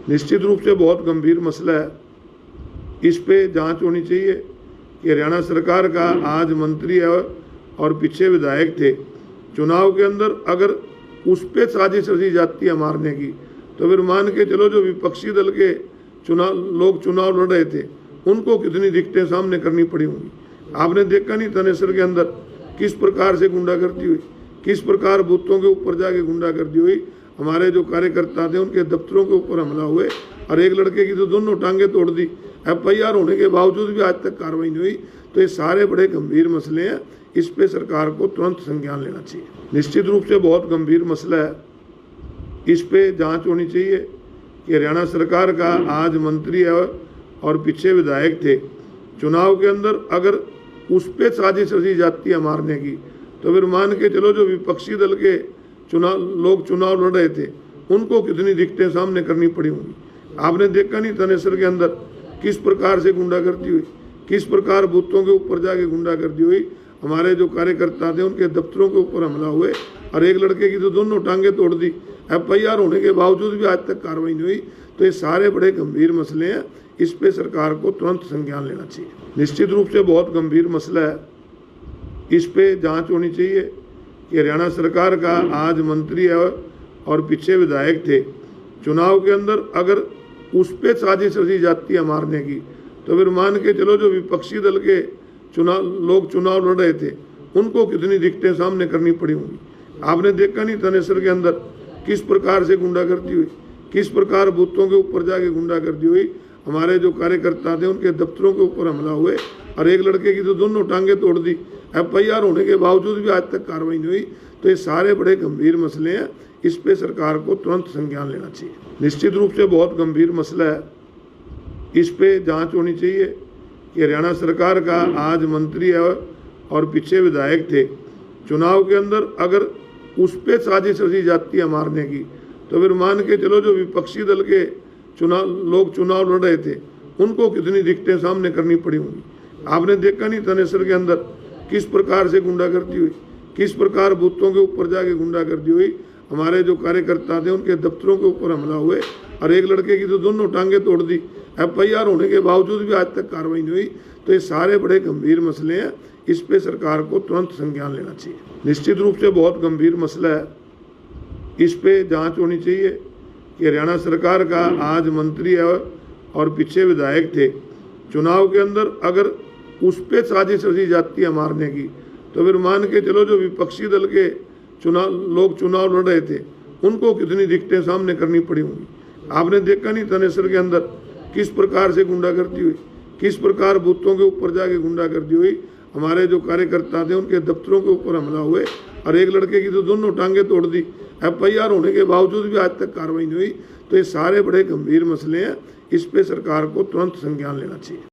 निश्चित रूप से बहुत गंभीर मसला है। इस पे जांच होनी चाहिए कि हरियाणा सरकार का आज मंत्री है और पीछे विधायक थे, चुनाव के अंदर अगर उस पे साजिश रची जाती है मारने की, तो फिर मान के चलो जो विपक्षी दल के लोग चुनाव लड़ रहे थे उनको कितनी दिक्कतें सामने करनी पड़ी होंगी। आपने देखा नहीं तनेसर के अंदर किस प्रकार से गुंडागर्दी हुई, किस प्रकार बूथों के ऊपर जाके गुंडागर्दी हुई। हमारे जो कार्यकर्ता थे उनके दफ्तरों के ऊपर हमला हुए और एक लड़के की तो दोनों टांगे तोड़ दी। FIR होने के बावजूद भी आज तक कार्रवाई नहीं हुई। तो ये सारे बड़े गंभीर मसले हैं, इस पे सरकार को तुरंत संज्ञान लेना चाहिए। निश्चित रूप से बहुत गंभीर मसला है। इस पे जांच होनी चाहिए कि हरियाणा सरकार का आज मंत्री है और पीछे विधायक थे, चुनाव के अंदर अगर उस पे साजिश रची जाती है मारने की, तो फिर मान के चलो जो विपक्षी दल के लोग चुनाव लड़ रहे थे उनको कितनी दिक्कतें सामने करनी पड़ी होंगी। आपने देखा नहीं तनेसर के अंदर किस प्रकार से गुंडागर्दी हुई, किस प्रकार बूथों के ऊपर जाके गुंडागर्दी हुई। हमारे जो कार्यकर्ता थे उनके दफ्तरों के ऊपर हमला हुए और एक लड़के की तो दोनों टांगे तोड़ दी। FIR होने के बावजूद भी आज तक कार्रवाई नहीं हुई। तो ये सारे बड़े गंभीर मसले हैं, इस पे सरकार को तुरंत संज्ञान लेना चाहिए। निश्चित रूप से बहुत गंभीर मसला है। इस पे जांच होनी चाहिए कि हरियाणा सरकार का आज मंत्री है और पीछे विधायक थे, चुनाव के अंदर अगर उस पे साजिश रची जाती है मारने की, तो फिर मान के चलो जो विपक्षी दल के लोग चुनाव लड़ रहे थे उनको कितनी दिक्कतें सामने करनी पड़ी होंगी। आपने देखा नहीं तनेसर के अंदर किस प्रकार से गुंडागर्दी हुई, किस प्रकार बूथों के ऊपर जाके गुंडागर्दी हुई। हमारे जो कार्यकर्ता थे उनके दफ्तरों के ऊपर हमला हुए और एक लड़के की तो दोनों टांगे तोड़ दी। FIR होने के बावजूद भी आज तक कार्रवाई नहीं हुई। तो ये सारे बड़े गंभीर मसले हैं, इस पे सरकार को तुरंत संज्ञान लेना चाहिए। निश्चित रूप से बहुत गंभीर मसला है। इस पे जांच होनी चाहिए कि हरियाणा सरकार का आज मंत्री है और पीछे विधायक थे, चुनाव के अंदर अगर उस पे साजिश रची जाती है मारने की, तो फिर मान के चलो जो विपक्षी दल के लोग चुनाव लड़ रहे थे उनको कितनी दिक्कतें सामने करनी पड़ी होंगी। आपने देखा नहीं तनेसर के अंदर किस प्रकार से गुंडागर्दी हुई, किस प्रकार बूथों के ऊपर जाके गुंडागर्दी हुई। हमारे जो कार्यकर्ता थे उनके दफ्तरों के ऊपर हमला हुए और एक लड़के की तो दोनों टांगे तोड़ दी। FIR होने के बावजूद भी आज तक कार्रवाई नहीं हुई। तो ये सारे बड़े गंभीर मसले हैं, इस पे सरकार को तुरंत संज्ञान लेना चाहिए। निश्चित रूप से बहुत गंभीर मसला है। इस पे जांच होनी चाहिए कि हरियाणा सरकार का आज मंत्री है और पीछे विधायक थे, चुनाव के अंदर अगर उस पे साजिश रची जाती है मारने की, तो फिर मान के चलो जो विपक्षी दल के लोग चुनाव लड़ रहे थे उनको कितनी दिक्कतें सामने करनी पड़ी होंगी। आपने देखा नहीं तनेसर के अंदर किस प्रकार से गुंडागर्दी हुई, किस प्रकार बूथों के ऊपर जाके गुंडागर्दी हुई। हमारे जो कार्यकर्ता थे उनके दफ्तरों के ऊपर हमला हुए और एक लड़के की तो दोनों टांगे तोड़ दी। FIR होने के बावजूद भी आज तक कार्रवाई नहीं हुई। तो ये सारे बड़े गंभीर मसले हैं, इस पे सरकार को तुरंत संज्ञान लेना चाहिए।